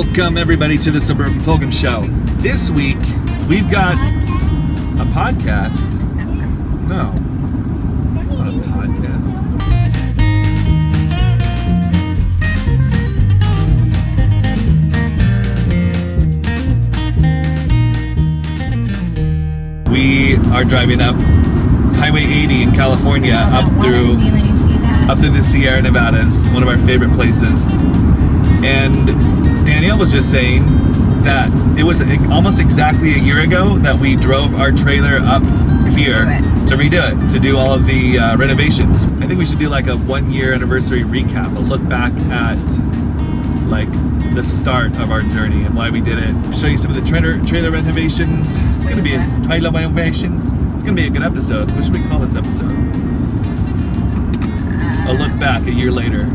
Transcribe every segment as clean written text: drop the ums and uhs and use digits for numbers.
Welcome everybody to the Suburban Pilgrim Show. This week we've got a podcast. No, not a podcast. We are driving up Highway 80 in California up through the Sierra Nevadas, one of our favorite places. And Danielle was just saying that it was almost exactly a year ago that we drove our trailer up here to redo it, to do all of the renovations. I think we should do like a 1-year anniversary recap, a look back at like the start of our journey and why we did it. Show you some of the trailer renovations. It's gonna be a trailer renovations. It's gonna be a good episode. What should we call this episode? A look back a year later.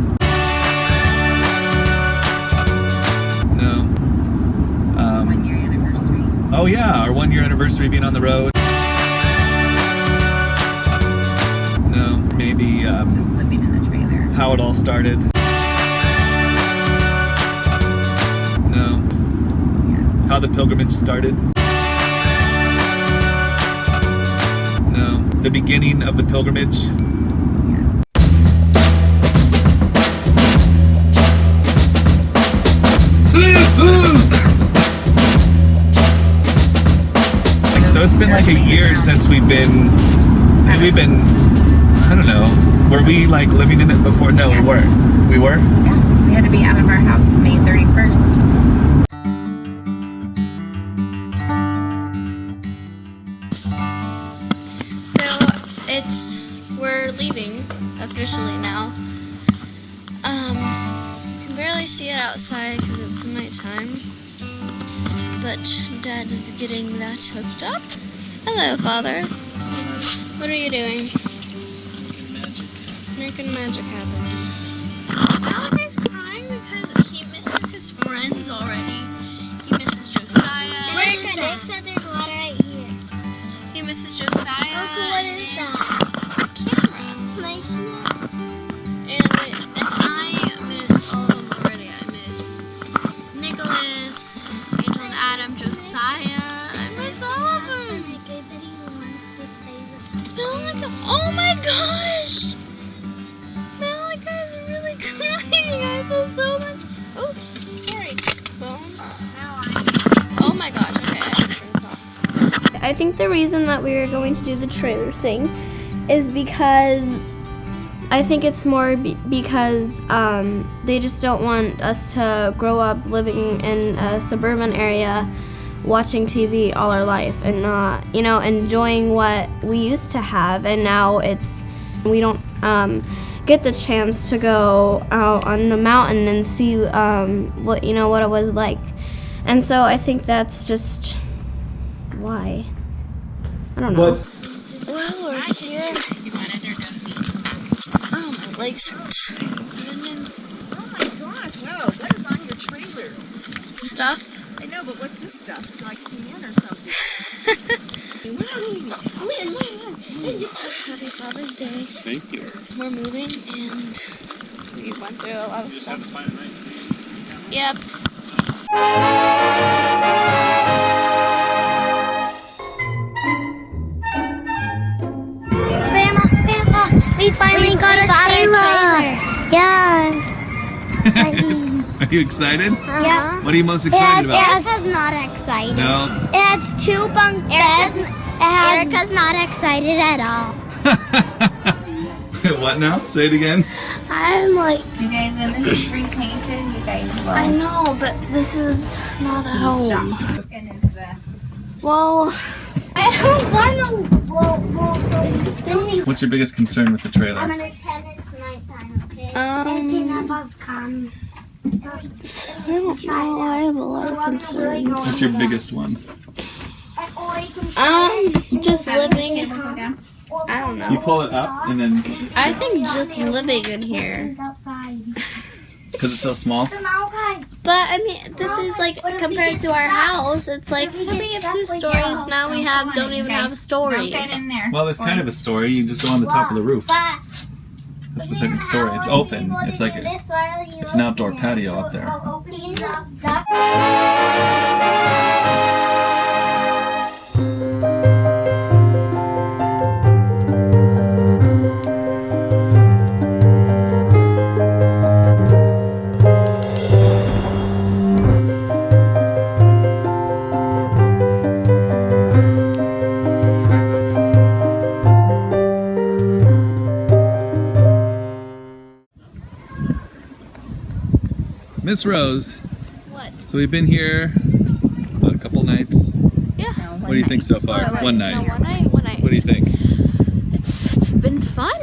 No. 1-year anniversary. Oh yeah, our 1-year anniversary being on the road. No, maybe Just living in the trailer. how it all started. No. Yes. How the pilgrimage started. No. The beginning of the pilgrimage. Yes. So it's been like a year since we've been, I don't know, were we like living in it before? No, Yes. we weren't. We were? Yeah. We had to be out of our house May 31st. So we're leaving officially now. You can barely see it outside because it's nighttime. But Dad is getting that hooked up. Hello, Father. What are you doing? Making magic happen. Malachi's crying because he misses his friends already. He misses Josiah. Nick said there's water right here. He misses Josiah. Uncle, what is and that? Camera. Nice one. And I miss all of them already. I miss Nicholas, Angel and Adam, Josiah. I miss all of them. Like everybody who wants to play with Malachi, oh my gosh! Malachi's really crying. I feel so much. Oops, sorry. Phone. Oh my gosh. Okay, I have to turn this off. I think the reason that we were going to do the trailer thing is because I think it's more because they just don't want us to grow up living in a suburban area watching TV all our life and not, enjoying what we used to have, and now we don't get the chance to go out on the mountain and see what it was like. And so I think that's just why. I don't know. Well, we're here. Oh, my legs hurt. Oh my gosh, wow, what is on your trailer? Stuff. I know, but what's this stuff? It's like cement or something. Happy Father's Day. Thank you. We're moving and we went through a lot of stuff. Yep. Grandpa, we finally got a trailer. Yeah. Exciting. Are you excited? Yeah. What are you most excited about? Erica's not excited. No. It has 2 bunk beds. Erica's not excited at all. What now? Say it again. I'm like, You guys, when this is repainted, you guys will. I know, but this is not a home. Looking is the. Well, I don't want to What's your biggest concern with the trailer? I'm gonna pretend it's nighttime, okay? Grandpa's come. I don't know. I have a lot of concerns. What's your biggest one? Just living. I don't You know. pull it up and then, I think just living in here. because it's so small. But I mean, this is like compared to our house. It's like we have 2 stories now. We don't even have a story. Get in there. Well, there's kind of a story. You just go on the top of the roof. This is the second story. It's open. It's like it's an outdoor patio up there. Miss Rose, What? so we've been here about a couple nights. Yeah. What do you think so far? Wait, One no, night. one night. One night. What do you think? It's been fun.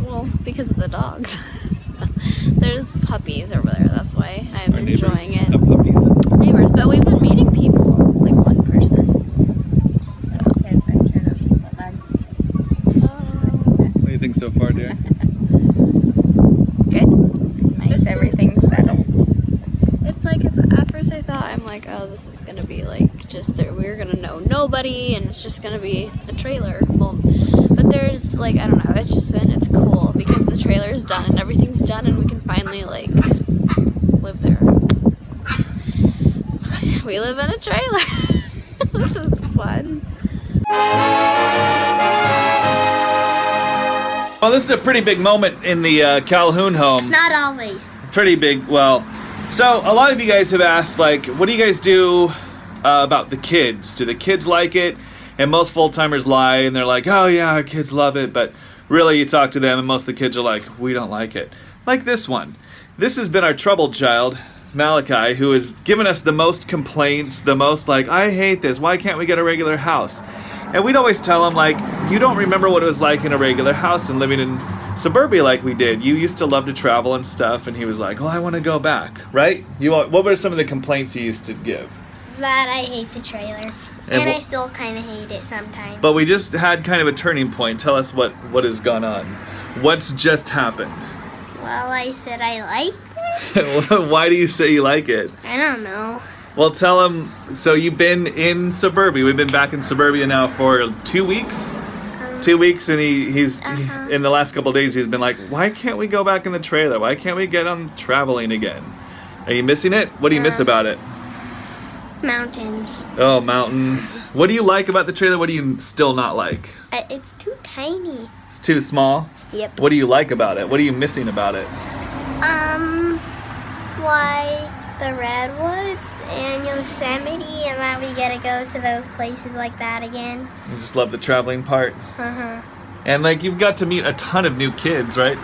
Well, because of the dogs. There's puppies over there. That's why I'm Our neighbors enjoying it. have puppies. Neighbors, but we've been meeting people, like one person. What do you think so far, dear? Good. Nice, everything's settled. It's like, 'cause at first I thought, I'm like, oh, this is gonna be like just that we're gonna know nobody and it's just gonna be a trailer. Well, but there's like, I don't know, it's cool because the trailer's done and everything's done and we can finally like live there. We live in a trailer. This is fun. Well, this is a pretty big moment in the Calhoun home. Not always. Pretty big, well. So, a lot of you guys have asked, like, what do you guys do about the kids? Do the kids like it? And most full-timers lie, and they're like, oh yeah, our kids love it. But really, you talk to them, and most of the kids are like, we don't like it. Like this one. This has been our troubled child, Malachi, who has given us the most complaints, the most like, I hate this, why can't we get a regular house? And we'd always tell him, like, you don't remember what it was like in a regular house and living in suburbia like we did. You used to love to travel and stuff, and he was like, oh, I want to go back, right? What were some of the complaints you used to give? That I hate the trailer. And I still kind of hate it sometimes. But we just had kind of a turning point. Tell us what has gone on. What's just happened? Well, I said I liked it. Why do you say you like it? I don't know. Well, tell him, so you've been in suburbia. We've been back in suburbia now for 2 weeks. 2 weeks, and he's in the last couple of days, he's been like, why can't we go back in the trailer? Why can't we get on traveling again? Are you missing it? What do you miss about it? Mountains. Oh, mountains. What do you like about the trailer? What do you still not like? It's too tiny. It's too small? Yep. What do you like about it? What are you missing about it? Like the redwoods and Yosemite, and that we get to go to those places like that again. You just love the traveling part? Uh-huh. And like, you've got to meet a ton of new kids, right?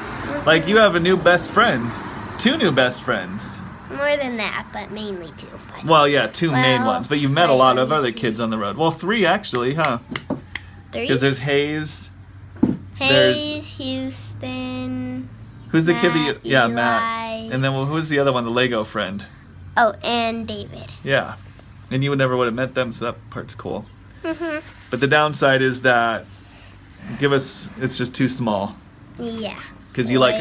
Like, you have a new best friend. 2 new best friends. More than that, but mainly 2. But Well, yeah, 2 main Well, ones, but you've met a lot of let me other see. kids on the road. Well, 3 actually, huh? 3. Because there's Hayes. Hayes, Houston. Who's the kid that you... Matt, Yeah, Eli. Matt. And then well, who's the other one, the Lego friend? Oh, and David. Yeah. And you would never would have met them, so that part's cool. Mhm. But the downside is that it's just too small. Yeah. Because you like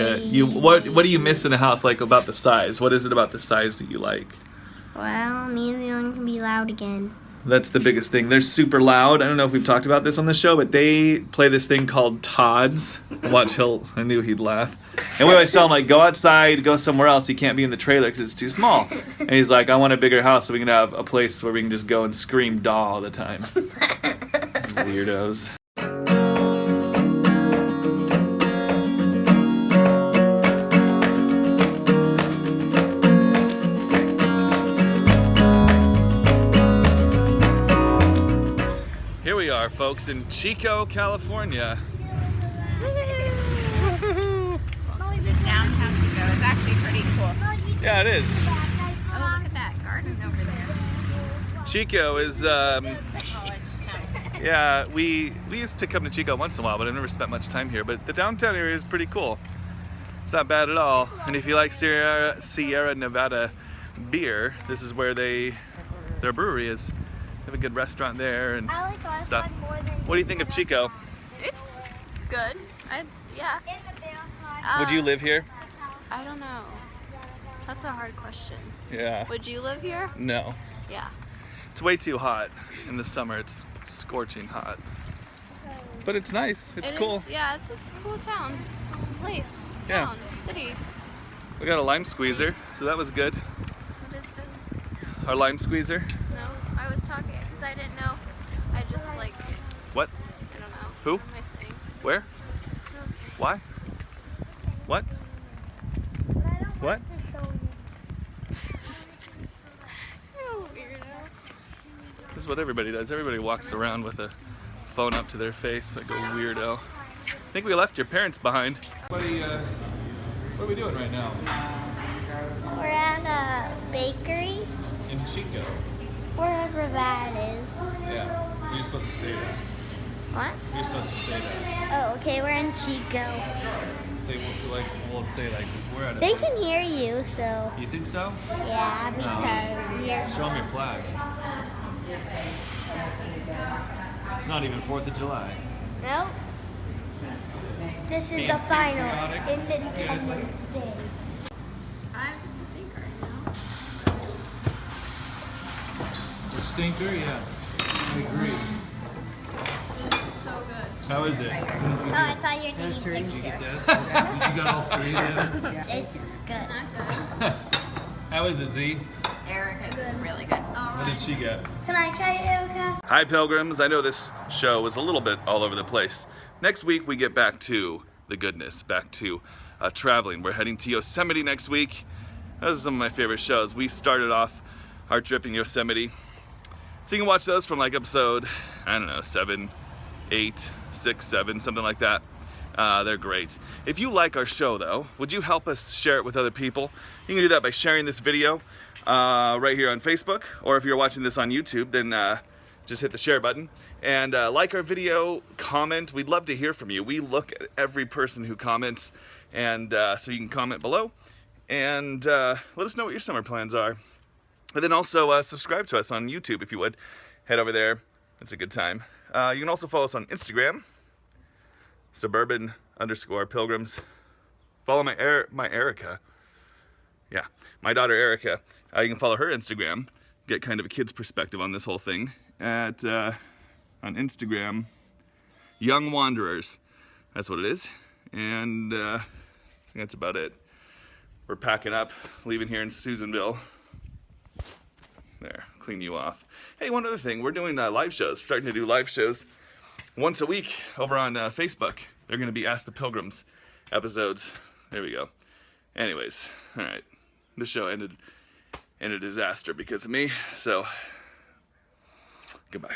what do you miss in a house, like, about the size? What is it about the size that you like? Well, me and Leon can be loud again. That's the biggest thing. They're super loud. I don't know if we've talked about this on the show, but they play this thing called Todd's. Watch, I knew he'd laugh. And we always tell him, like, go outside, go somewhere else. You can't be in the trailer because it's too small. And he's like, I want a bigger house so we can have a place where we can just go and scream "daw" all the time. Weirdos. Here we are, folks, in Chico, California. The downtown Chico is actually pretty cool. Yeah, it is. Oh, look at that garden over there. Chico is, College town. yeah, we used to come to Chico once in a while, but I've never spent much time here. But the downtown area is pretty cool. It's not bad at all. And if you like Sierra Nevada beer, this is where their brewery is. They have a good restaurant there and stuff. What do you think of Chico? It's good. Yeah. Would you live here? I don't know. That's a hard question. Yeah. Would you live here? No. Yeah. It's way too hot in the summer. It's scorching hot. But it's nice. It's cool. Yeah, it's a cool town. place. Yeah. Town. City. We got a lime squeezer, so that was good. What is this? Our lime squeezer. No, I was talking because I didn't know. I just like, What? I don't know. Who? What am I saying? Where? Okay. Why? What? What? Oh, weirdo. This is what everybody does. Everybody walks around with a phone up to their face like a weirdo. I think we left your parents behind. What are we doing right now? We're at a bakery, In Chico. wherever that is. Yeah. You're supposed to say that. What? You're supposed to say that. Oh, okay, we're in Chico. Say we'll say like we're at a. They can hear you, so You think so? yeah, because you're. Show them your flag. It's not even 4th of July. Nope. This is Being the final patriotic. Independence Day. I'm just a thinker, you know? The stinker, yeah. I agree. It's so good. How is it? Oh, I thought you were taking pictures. You got all 3 then? It's good. Not good. How is it, Z? Erica is really good. All What did she get? Can I try it, Erica? Hi Pilgrims, I know this show was a little bit all over the place. Next week we get back to the goodness, back to traveling. We're heading to Yosemite next week. Those are some of my favorite shows. We started off our trip in Yosemite. So you can watch those from like episode, I don't know, 7, 8, 6, 7, something like that. They're great. If you like our show though, would you help us share it with other people? You can do that by sharing this video right here on Facebook, or if you're watching this on YouTube, then just hit the share button and like our video, comment. We'd love to hear from you. We look at every person who comments, and so you can comment below and let us know what your summer plans are. And then also subscribe to us on YouTube if you would. Head over there. It's a good time. You can also follow us on Instagram, suburban_pilgrims. Follow my Erica. Yeah, my daughter Erica. You can follow her Instagram. Get kind of a kid's perspective on this whole thing at on Instagram, Young Wanderers. That's what it is. And I think that's about it. We're packing up, leaving here in Susanville. There, clean you off. Hey, one other thing, we're doing live shows. Starting to do live shows once a week over on Facebook. They're going to be Ask the Pilgrims episodes. There we go. Anyways, all right. The show ended in a disaster because of me. So, goodbye.